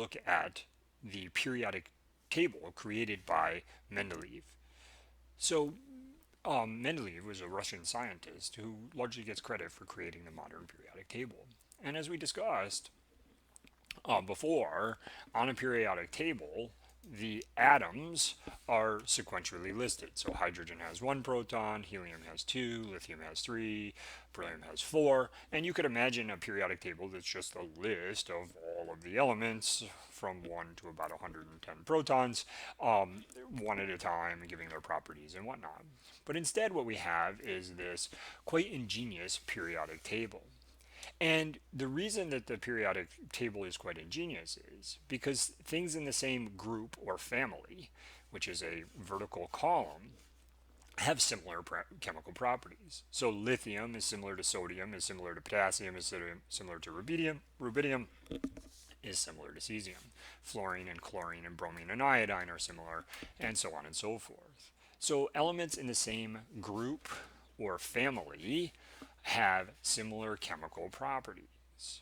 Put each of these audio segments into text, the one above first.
look at the periodic table created by Mendeleev. So Mendeleev was a Russian scientist who largely gets credit for creating the modern periodic table. And as we discussed before, on a periodic table, the atoms are sequentially listed. So hydrogen has one proton, helium has two, lithium has three, beryllium has four. And you could imagine a periodic table that's just a list of all of the elements from 1 to about 110 protons, one at a time, giving their properties and whatnot. But instead what we have is this quite ingenious periodic table. And the reason that the periodic table is quite ingenious is because things in the same group or family, which is a vertical column, have similar chemical properties. So lithium is similar to sodium, is similar to potassium, is similar to rubidium is similar to cesium. Fluorine and chlorine and bromine and iodine are similar, and so on and so forth. So elements in the same group or family have similar chemical properties.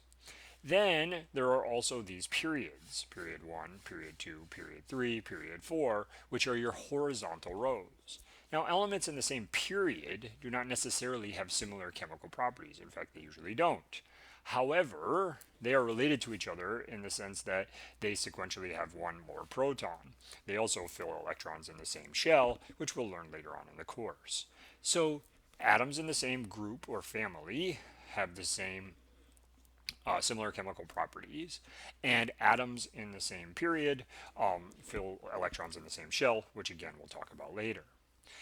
Then there are also these periods, period 1, period 2, period 3, period 4, which are your horizontal rows. Now elements in the same period do not necessarily have similar chemical properties. In fact, they usually don't. However, they are related to each other in the sense that they sequentially have one more proton. They also fill electrons in the same shell, which we'll learn later on in the course. So atoms in the same group or family have the same similar chemical properties, and atoms in the same period fill electrons in the same shell, which again we'll talk about later.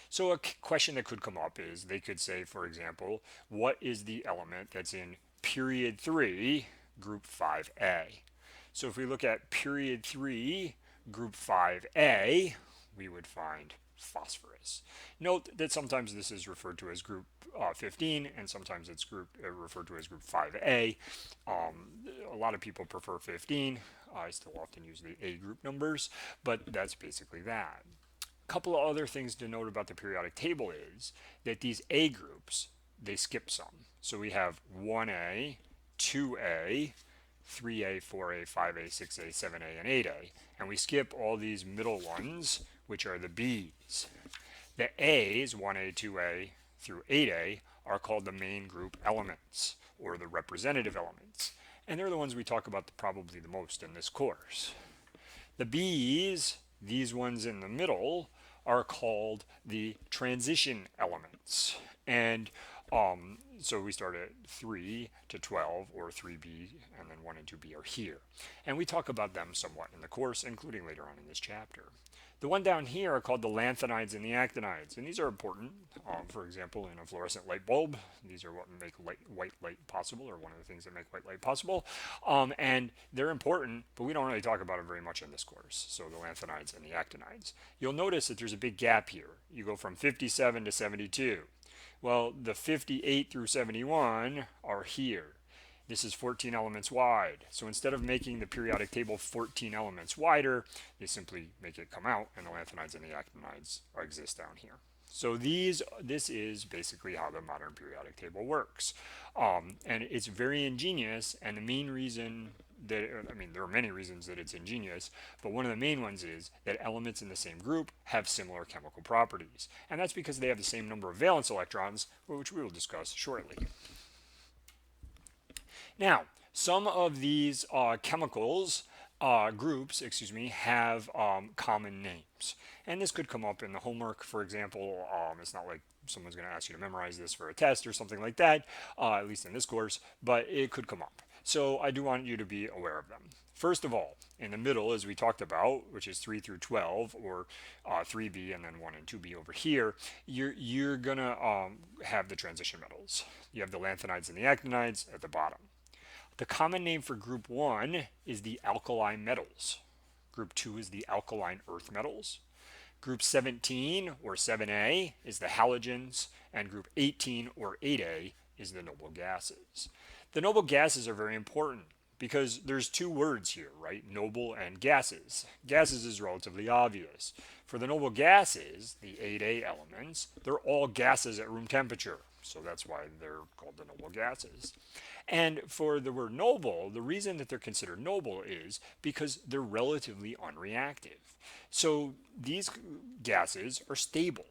So a question that could come up is they could say, for example, what is the element that's in period 3, group 5a? So if we look at period 3, group 5a, we would find phosphorus. Note that sometimes this is referred to as group 15 and sometimes it's referred to as group 5a. A lot of people prefer 15. I still often use the A group numbers, but that's basically that. A couple of other things to note about the periodic table is that these A groups, they skip some. So we have 1A, 2A, 3A, 4A, 5A, 6A, 7A, and 8A. And we skip all these middle ones, which are the B's. The A's, 1A, 2A through 8A, are called the main group elements, or the representative elements. And they're the ones we talk about probably the most in this course. The B's, these ones in the middle, are called the transition elements. And so we start at 3 to 12, or 3b, and then 1 and 2b are here. And we talk about them somewhat in the course, including later on in this chapter. The one down here are called the lanthanides and the actinides, and these are important. For example, in a fluorescent light bulb, these are what make white light possible, or one of the things that make white light possible. And they're important, but we don't really talk about it very much in this course. So the lanthanides and the actinides. You'll notice that there's a big gap here. You go from 57 to 72. Well, the 58 through 71 are here. This is 14 elements wide. So instead of making the periodic table 14 elements wider, they simply make it come out, and the lanthanides and the actinides exist down here. So this is basically how the modern periodic table works. And it's very ingenious, and the main reason that, I mean, there are many reasons that it's ingenious, but one of the main ones is that elements in the same group have similar chemical properties. And that's because they have the same number of valence electrons, which we will discuss shortly. Now, some of these chemicals groups, have common names. And this could come up in the homework, for example. It's not like someone's going to ask you to memorize this for a test or something like that, at least in this course, but it could come up. So I do want you to be aware of them. First of all, in the middle, as we talked about, which is 3 through 12, or 3b and then 1 and 2b over here, you're going to have the transition metals. You have the lanthanides and the actinides at the bottom. The common name for group 1 is the alkali metals. Group 2 is the alkaline earth metals. Group 17, or 7a, is the halogens, and group 18, or 8a, is the noble gases. The noble gases are very important because there's two words here, right? Noble and gases. Gases is relatively obvious. For the noble gases, the 8a elements, they're all gases at room temperature. So that's why they're called the noble gases. And for the word noble, the reason that they're considered noble is because they're relatively unreactive. So these gases are stable.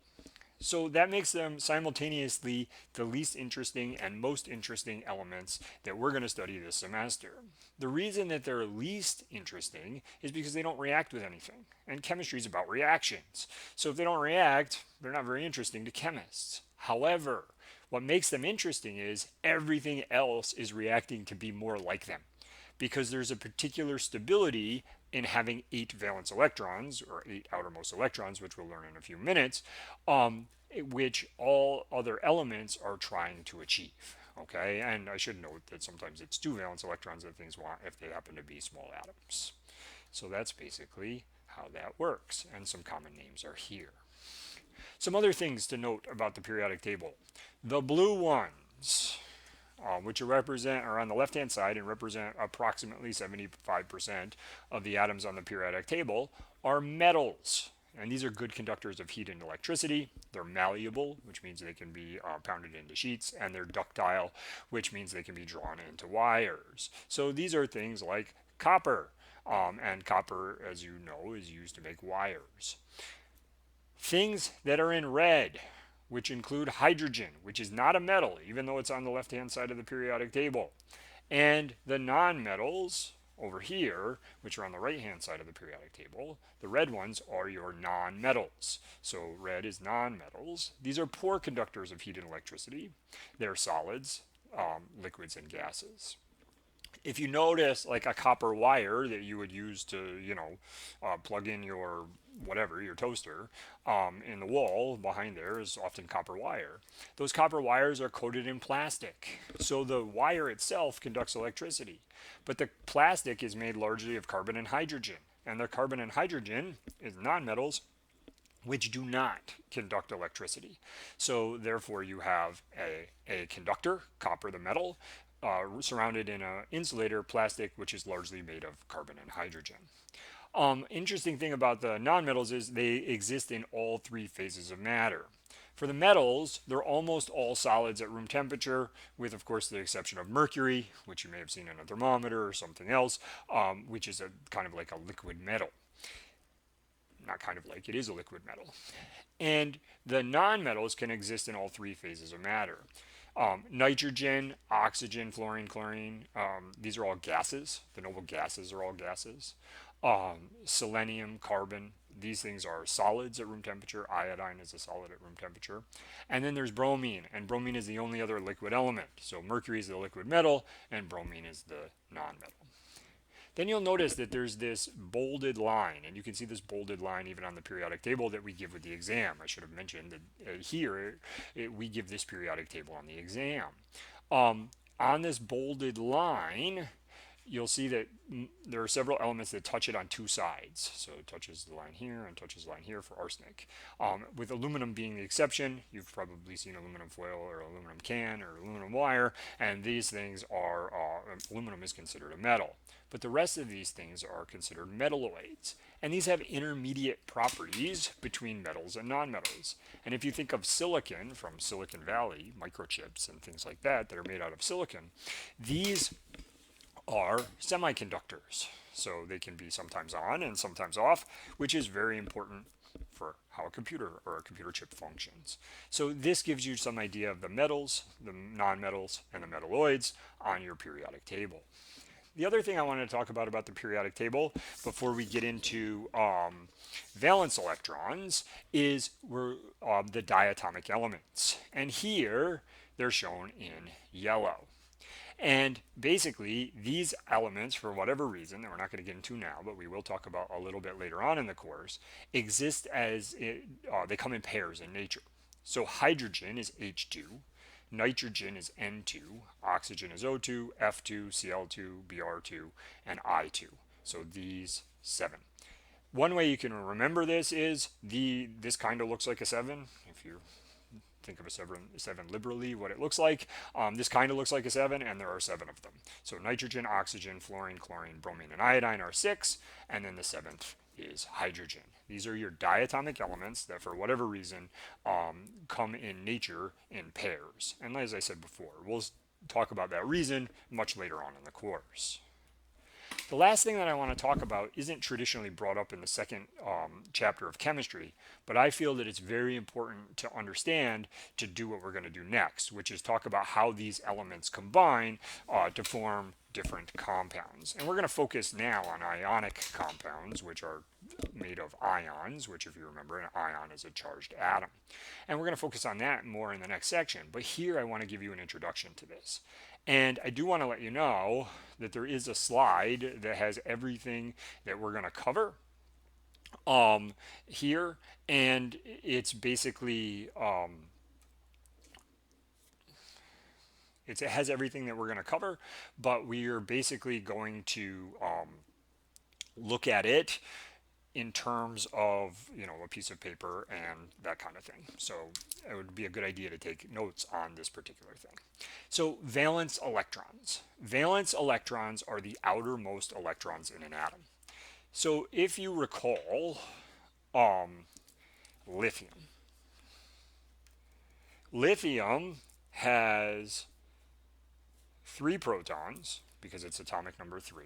So that makes them simultaneously the least interesting and most interesting elements that we're going to study this semester. The reason that they're least interesting is because they don't react with anything. And chemistry is about reactions. So if they don't react, they're not very interesting to chemists. However, what makes them interesting is everything else is reacting to be more like them, because there's a particular stability in having 8 valence electrons, or 8 outermost electrons, which we'll learn in a few minutes, which all other elements are trying to achieve. Okay, and I should note that sometimes it's 2 valence electrons that things want if they happen to be small atoms. So that's basically how that works, and some common names are here. Some other things to note about the periodic table. The blue ones, which are on the left-hand side and represent approximately 75% of the atoms on the periodic table, are metals. And these are good conductors of heat and electricity. They're malleable, which means they can be pounded into sheets, and they're ductile, which means they can be drawn into wires. So these are things like copper, and copper, as you know, is used to make wires. Things that are in red, which include hydrogen, which is not a metal, even though it's on the left-hand side of the periodic table. And the nonmetals over here, which are on the right-hand side of the periodic table, the red ones are your nonmetals. So red is nonmetals. These are poor conductors of heat and electricity. They're solids, liquids, and gases. If you notice, like a copper wire that you would use to, plug in your whatever, your toaster, in the wall behind there is often copper wire. Those copper wires are coated in plastic. So the wire itself conducts electricity. But the plastic is made largely of carbon and hydrogen. And the carbon and hydrogen is nonmetals, which do not conduct electricity. So therefore you have a conductor, copper the metal, surrounded in an insulator, plastic, which is largely made of carbon and hydrogen. Interesting thing about the nonmetals is they exist in all 3 phases of matter. For the metals, they're almost all solids at room temperature, with, of course, the exception of mercury, which you may have seen in a thermometer or something else, which is kind of like a liquid metal. Not kind of like, it is a liquid metal. And the nonmetals can exist in all 3 phases of matter. Nitrogen, oxygen, fluorine, chlorine, these are all gases. The noble gases are all gases. Selenium, carbon, these things are solids at room temperature. Iodine is a solid at room temperature. And then there's bromine, and bromine is the only other liquid element. So mercury is the liquid metal, and bromine is the nonmetal. Then you'll notice that there's this bolded line, and you can see this bolded line even on the periodic table that we give with the exam. I should have mentioned that here we give this periodic table on the exam. On this bolded line, you'll see that there are several elements that touch it on 2 sides. So it touches the line here and touches the line here for arsenic. With aluminum being the exception, you've probably seen aluminum foil or aluminum can or aluminum wire, and these things are, aluminum is considered a metal. But the rest of these things are considered metalloids. And these have intermediate properties between metals and nonmetals. And if you think of silicon from Silicon Valley, microchips and things like that that are made out of silicon, these are semiconductors. So they can be sometimes on and sometimes off, which is very important for how a computer or a computer chip functions. So this gives you some idea of the metals, the nonmetals, and the metalloids on your periodic table. The other thing I wanted to talk about the periodic table before we get into valence electrons is the diatomic elements. And here they're shown in yellow. And basically these elements, for whatever reason that we're not going to get into now, but we will talk about a little bit later on in the course, exist as they come in pairs in nature. So hydrogen is H2. Nitrogen is N2, oxygen is O2, F2, Cl2, Br2, and I2. So these 7. One way you can remember this is this kind of looks like a 7. If you think of a 7 liberally, what it looks like. This kind of looks like a 7, and there are 7 of them. So nitrogen, oxygen, fluorine, chlorine, bromine, and iodine are 6, and then the 7th is hydrogen. These are your diatomic elements that, for whatever reason, come in nature in pairs. And as I said before, we'll talk about that reason much later on in the course. The last thing that I want to talk about isn't traditionally brought up in the second chapter of chemistry, but I feel that it's very important to understand to do what we're going to do next, which is talk about how these elements combine to form different compounds. And we're going to focus now on ionic compounds, which are made of ions, which, if you remember, an ion is a charged atom. And we're going to focus on that more in the next section. But here I want to give you an introduction to this. And I do want to let you know that there is a slide that has everything that we're going to cover here. And it's basically, it has everything that we're going to cover, but we are basically going to look at it in terms of, a piece of paper and that kind of thing. So it would be a good idea to take notes on this particular thing. So valence electrons. Valence electrons are the outermost electrons in an atom. So if you recall, lithium. Lithium has 3 protons because it's atomic number 3.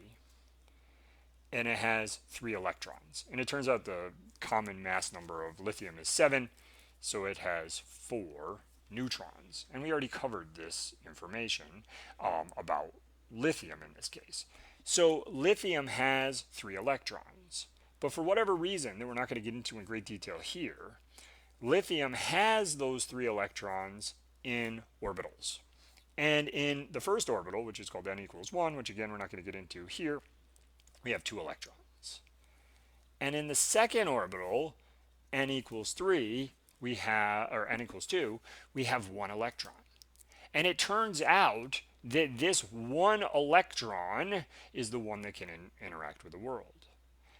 And it has 3 electrons. And it turns out the common mass number of lithium is 7, so it has 4 neutrons. And we already covered this information about lithium in this case. So lithium has 3 electrons. But for whatever reason that we're not going to get into in great detail here, lithium has those 3 electrons in orbitals. And in the first orbital, which is called n equals 1, which again we're not going to get into here, we have 2 electrons. And in the second orbital, n equals 3, we have, or n equals 2, we have 1 electron. And it turns out that this 1 electron is the one that can interact with the world.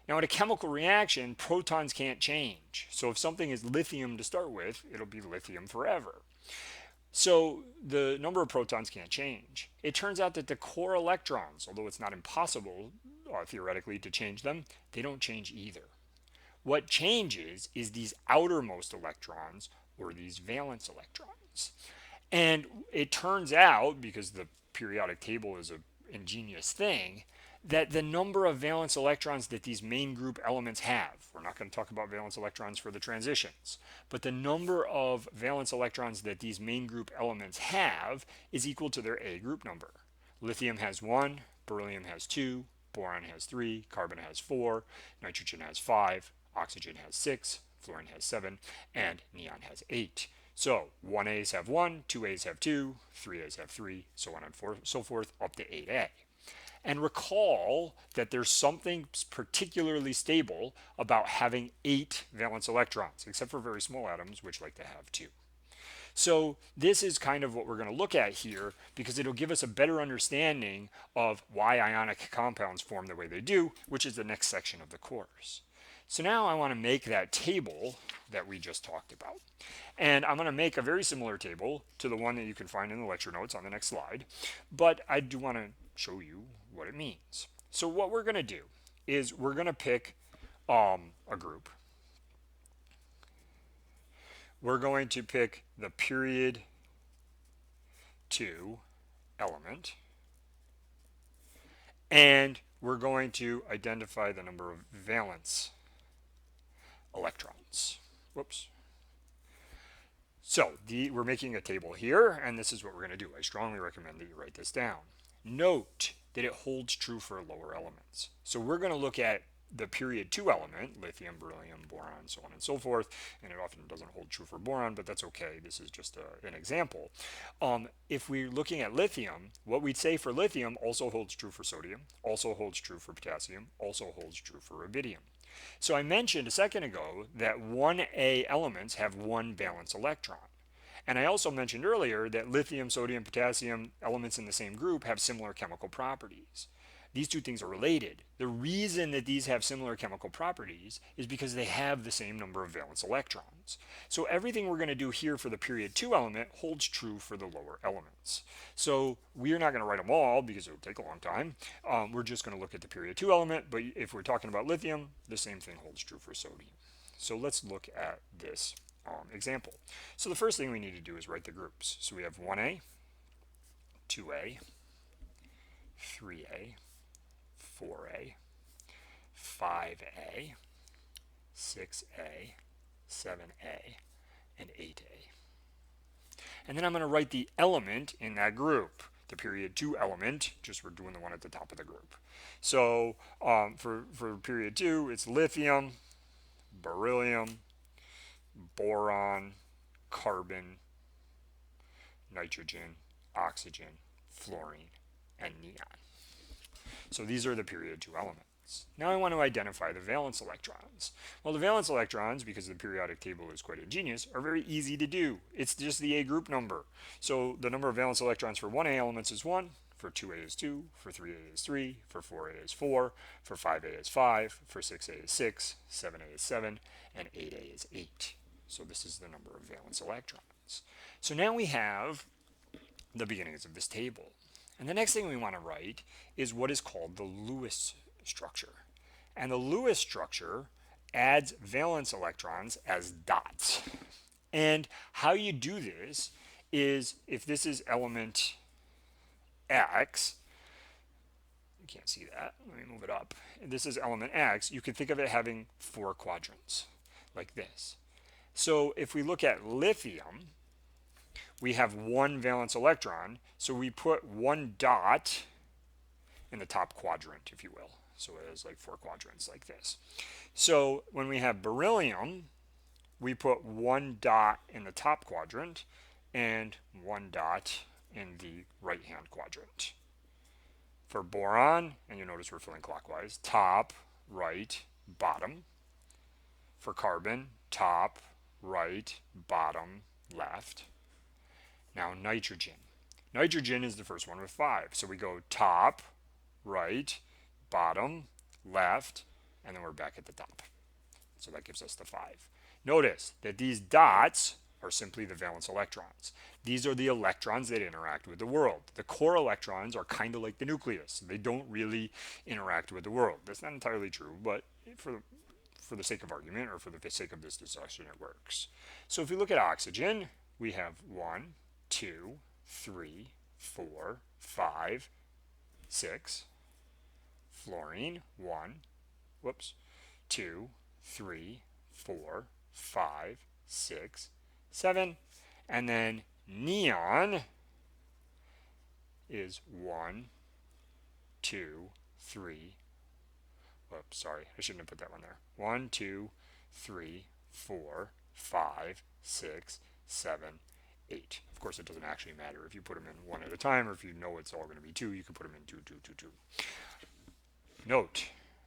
Now, in a chemical reaction, protons can't change. So if something is lithium to start with, it'll be lithium forever. So the number of protons can't change. It turns out that the core electrons, although it's not impossible theoretically to change them, they don't change either. What changes is these outermost electrons, or these valence electrons. And it turns out, because the periodic table is an ingenious thing, that the number of valence electrons that these main group elements have, we're not going to talk about valence electrons for the transitions, but the number of valence electrons that these main group elements have is equal to their A group number. Lithium has 1, beryllium has 2, boron has 3, carbon has 4, nitrogen has 5, oxygen has 6, fluorine has 7, and neon has 8. So 1A's have 1, 2A's have 2, 3A's have 3, so on and so forth, up to 8A. And recall that there's something particularly stable about having 8 valence electrons, except for very small atoms, which like to have 2. So this is kind of what we're going to look at here, because it'll give us a better understanding of why ionic compounds form the way they do, which is the next section of the course. So now I want to make that table that we just talked about. And I'm going to make a very similar table to the one that you can find in the lecture notes on the next slide. But I do want to show you what it means. So what we're going to do is we're going to pick a group. We're going to pick the period 2 element. And we're going to identify the number of valence electrons. Whoops. So we're making a table here, and this is what we're going to do. I strongly recommend that you write this down. Note that it holds true for lower elements. So we're going to look at the period 2 element, lithium, beryllium, boron, so on and so forth, and it often doesn't hold true for boron, but that's okay. This is just an example. If we're looking at lithium, what we'd say for lithium also holds true for sodium, also holds true for potassium, also holds true for rubidium. So I mentioned a second ago that 1A elements have 1 valence electron. And I also mentioned earlier that lithium, sodium, potassium elements in the same group have similar chemical properties. these two things are related. The reason that these have similar chemical properties is because they have the same number of valence electrons. So everything we're going to do here for the period 2 element holds true for the lower elements. So we're not going to write them all because it would take a long time. We're just going to look at the period 2 element, but if we're talking about lithium, the same thing holds true for sodium. So let's look at this example. So the first thing we need to do is write the groups. So we have 1A, 2A, 3A, 4A, 5A, 6A, 7A, and 8A. And then I'm going to write the element in that group, the period 2 element, just we're doing the one at the top of the group. So for period 2, it's lithium, beryllium, boron, carbon, nitrogen, oxygen, fluorine, and neon. So these are the period 2 elements. Now I want to identify the valence electrons. Well, the valence electrons, because the periodic table is quite ingenious, are very easy to do. It's just the A group number. So the number of valence electrons for 1A elements is 1, for 2A is 2, for 3A is 3, for 4A is 4, for 5A is 5, for 6A is 6, 7A is 7, and 8A is 8. So this is the number of valence electrons. So now we have the beginnings of this table. And the next thing we want to write is what is called the Lewis structure. And the Lewis structure adds valence electrons as dots. And how you do this is, if this is element X, you can't see that, let me move it up. This is element X, you can think of it having 4 quadrants, like this. So if we look at lithium, we have 1 valence electron, so we put 1 dot in the top quadrant, if you will. So it has like 4 quadrants like this. So when we have beryllium, we put 1 dot in the top quadrant and 1 dot in the right-hand quadrant. For boron, and you notice we're filling clockwise, top, right, bottom. For carbon, top, right, bottom, left. Now nitrogen. Nitrogen is the first one with 5. So we go top, right, bottom, left, and then we're back at the top. So that gives us the 5. Notice that these dots are simply the valence electrons. These are the electrons that interact with the world. The core electrons are kind of like the nucleus. They don't really interact with the world. That's not entirely true, but for the sake of argument, or for the sake of this discussion, it works. So if we look at oxygen, we have 1, 2, 3, 4, 5, 6. Fluorine, 1, 2, 3, 4, 5, 6, 7. And then neon is 1, 2, 3. Whoops, sorry, I shouldn't have put that one there. 1, 2, 3, 4, 5, 6, 7, 8. Of course, it doesn't actually matter if you put them in one at a time, or if you know it's all going to be 2, you can put them in 2, 2, 2, 2. Note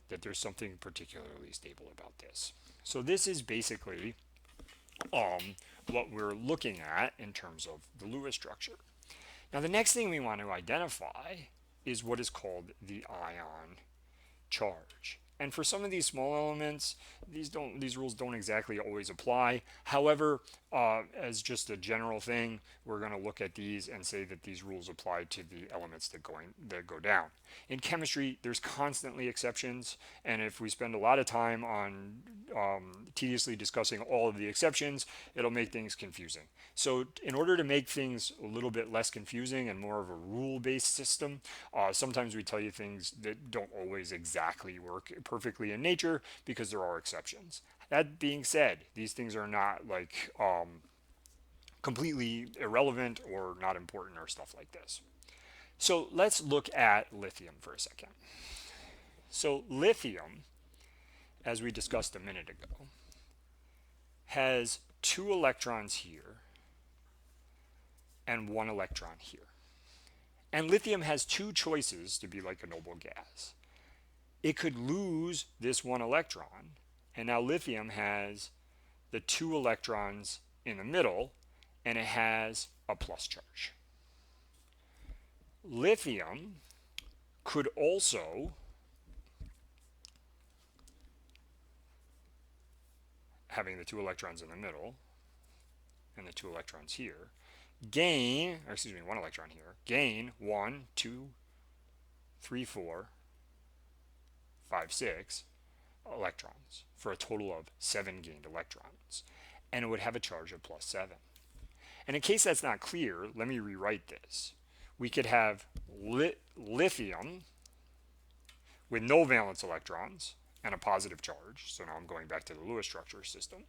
that there's something particularly stable about this. So this is basically what we're looking at in terms of the Lewis structure. Now the next thing we want to identify is what is called the ion charge. And for some of these small elements, these rules don't exactly always apply. However, as just a general thing, we're going to look at these and say that these rules apply to the elements that go down. In chemistry, there's constantly exceptions, and if we spend a lot of time on tediously discussing all of the exceptions, it'll make things confusing. So in order to make things a little bit less confusing and more of a rule-based system, sometimes we tell you things that don't always exactly work perfectly in nature because there are exceptions. That being said, these things are not like completely irrelevant or not important or stuff like this. So let's look at lithium for a second. So lithium, as we discussed a minute ago, has 2 electrons here and 1 electron here. And lithium has 2 choices to be like a noble gas. It could lose this 1 electron, and now lithium has the 2 electrons in the middle, and it has a plus charge. Lithium could also, having the 2 electrons in the middle and the 2 electrons here, gain, or excuse me, 1 electron here, gain 1, 2, 3, 4, 5, 6 electrons for a total of 7 gained electrons. And it would have a charge of plus 7. And in case that's not clear, let me rewrite this. We could have lithium with no valence electrons and a positive charge. So now I'm going back to the Lewis structure system.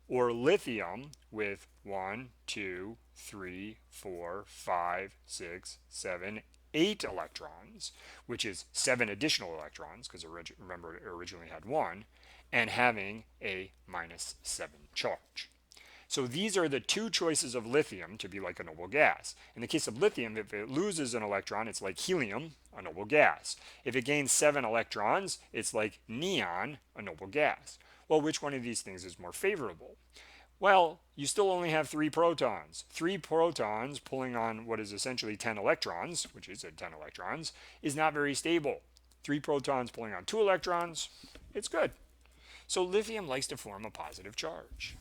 Or lithium with 1, 2, 3, 4, 5, 6, 7, 8 electrons, which is 7 additional electrons, because remember it originally had 1, and having a minus 7 charge. So these are the 2 choices of lithium to be like a noble gas. In the case of lithium, if it loses an electron, it's like helium, a noble gas. If it gains 7 electrons, it's like neon, a noble gas. Well, which one of these things is more favorable? Well, you still only have 3 protons. 3 protons pulling on what is essentially 10 electrons, which is 10 electrons, is not very stable. 3 protons pulling on 2 electrons, it's good. So lithium likes to form a positive charge.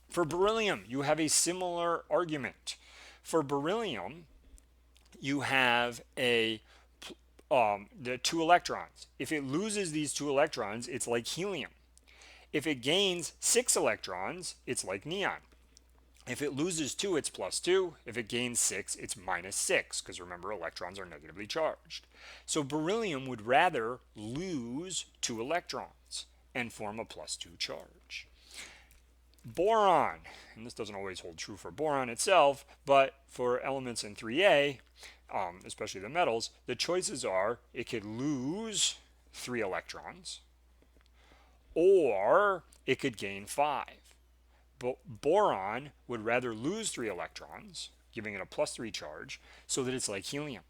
For beryllium, you have a similar argument. For beryllium, you have the 2 electrons. If it loses these 2 electrons, it's like helium. If it gains 6 electrons, it's like neon. If it loses 2, it's plus 2. If it gains 6, it's minus 6, because remember, electrons are negatively charged. So beryllium would rather lose 2 electrons and form a plus 2 charge. Boron, and this doesn't always hold true for boron itself, but for elements in 3A, especially the metals, the choices are it could lose 3 electrons, or it could gain 5. But boron would rather lose 3 electrons, giving it a plus 3 charge, so that it's like helium.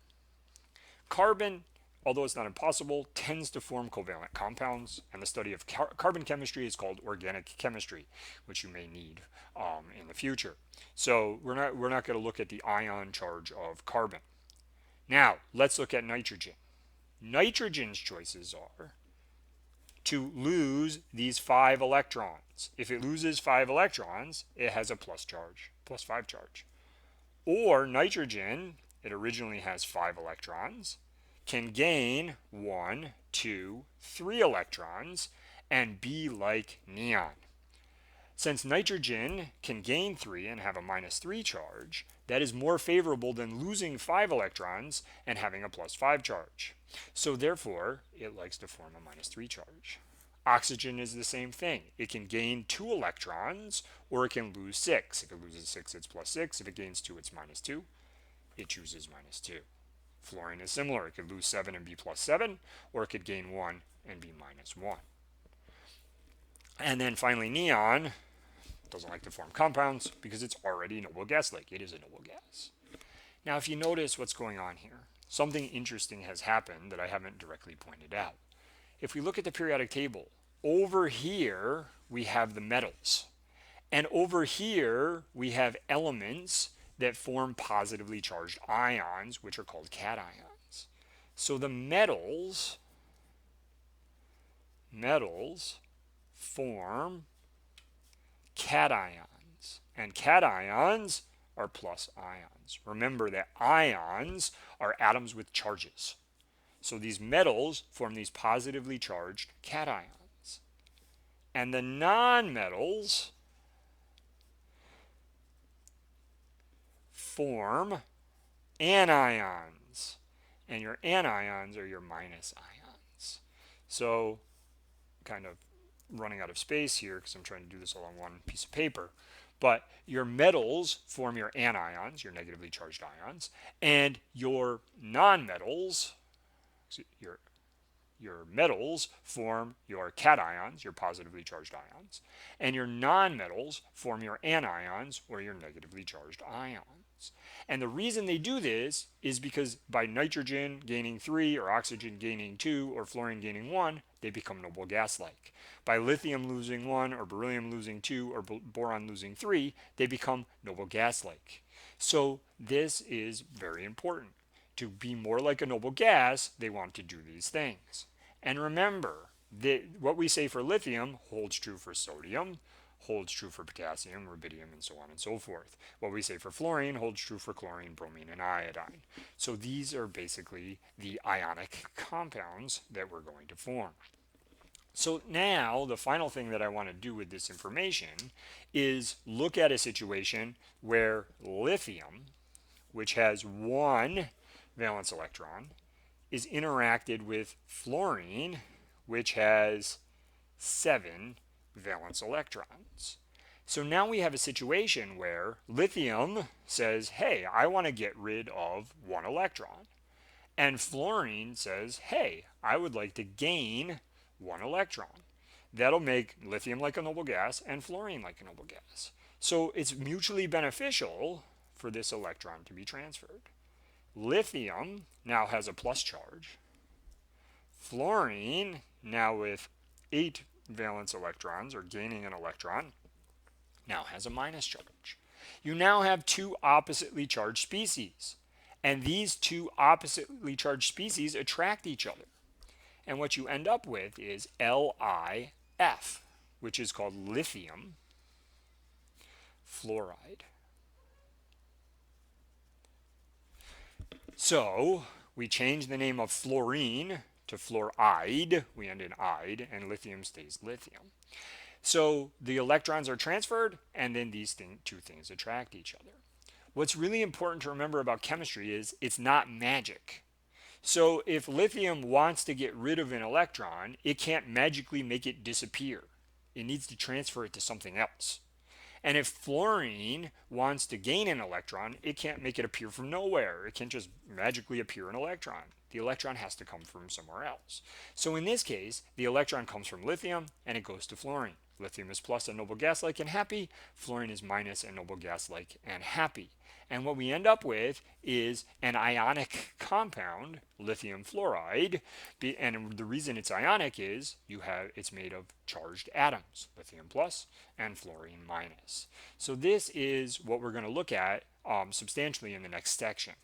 Carbon, although it's not impossible, tends to form covalent compounds, and the study of carbon chemistry is called organic chemistry, which you may need in the future. So we're not going to look at the ion charge of carbon. Now let's look at nitrogen. Nitrogen's choices are to lose these 5 electrons. If it loses 5 electrons, it has a plus 5 charge. Or nitrogen, it originally has 5 electrons, can gain 1, 2, 3 electrons and be like neon. Since nitrogen can gain 3 and have a minus 3 charge, that is more favorable than losing 5 electrons and having a plus 5 charge. So therefore, it likes to form a minus 3 charge. Oxygen is the same thing. It can gain 2 electrons or it can lose 6. If it loses 6, it's plus 6. If it gains 2, it's minus 2. It chooses minus 2. Fluorine is similar. It could lose 7 and be plus 7, or it could gain 1 and be minus 1. And then finally, neon doesn't like to form compounds because it's already a noble gas-like. It is a noble gas. Now, if you notice what's going on here, something interesting has happened that I haven't directly pointed out. If we look at the periodic table, over here we have the metals. And over here we have elements that form positively charged ions, which are called cations. So the metals form cations, and cations are plus ions. Remember that ions are atoms with charges. So these metals form these positively charged cations. And the nonmetals form anions, and your anions are your minus ions. So kind of running out of space here because I'm trying to do this all on one piece of paper, but your metals form your anions, your negatively charged ions, and your nonmetals, your metals form your cations, your positively charged ions, and your nonmetals form your anions, or your negatively charged ions. And the reason they do this is because by nitrogen gaining 3, or oxygen gaining 2, or fluorine gaining 1, they become noble gas-like. By lithium losing 1, or beryllium losing 2, or boron losing 3, they become noble gas-like. So this is very important to be more like a noble gas, they want to do these things. And remember, that what we say for lithium holds true for sodium, holds true for potassium, rubidium, and so on and so forth. What we say for fluorine holds true for chlorine, bromine, and iodine. So these are basically the ionic compounds that we're going to form. So now the final thing that I want to do with this information is look at a situation where lithium, which has one valence electron, is interacted with fluorine, which has 7 valence electrons. So now we have a situation where lithium says, hey, I want to get rid of 1 electron. And fluorine says, hey, I would like to gain 1 electron. That'll make lithium like a noble gas and fluorine like a noble gas. So it's mutually beneficial for this electron to be transferred. Lithium now has a plus charge. Fluorine, now with 8 valence electrons, or gaining an electron, now has a minus charge. You now have 2 oppositely charged species. And these 2 oppositely charged species attract each other. And what you end up with is LiF, which is called lithium fluoride. So we change the name of fluorine to fluoride. We end in ide, and lithium stays lithium. So the electrons are transferred, and then these two things attract each other. What's really important to remember about chemistry is it's not magic. So if lithium wants to get rid of an electron, it can't magically make it disappear. It needs to transfer it to something else. And if fluorine wants to gain an electron, it can't make it appear from nowhere. It can't just magically appear an electron. The electron has to come from somewhere else. So in this case, the electron comes from lithium and it goes to fluorine. Lithium is plus and noble gas-like and happy. Fluorine is minus and noble gas-like and happy. And what we end up with is an ionic compound, lithium fluoride. And the reason it's ionic is it's made of charged atoms, lithium plus and fluorine minus. So this is what we're going to look at substantially in the next section.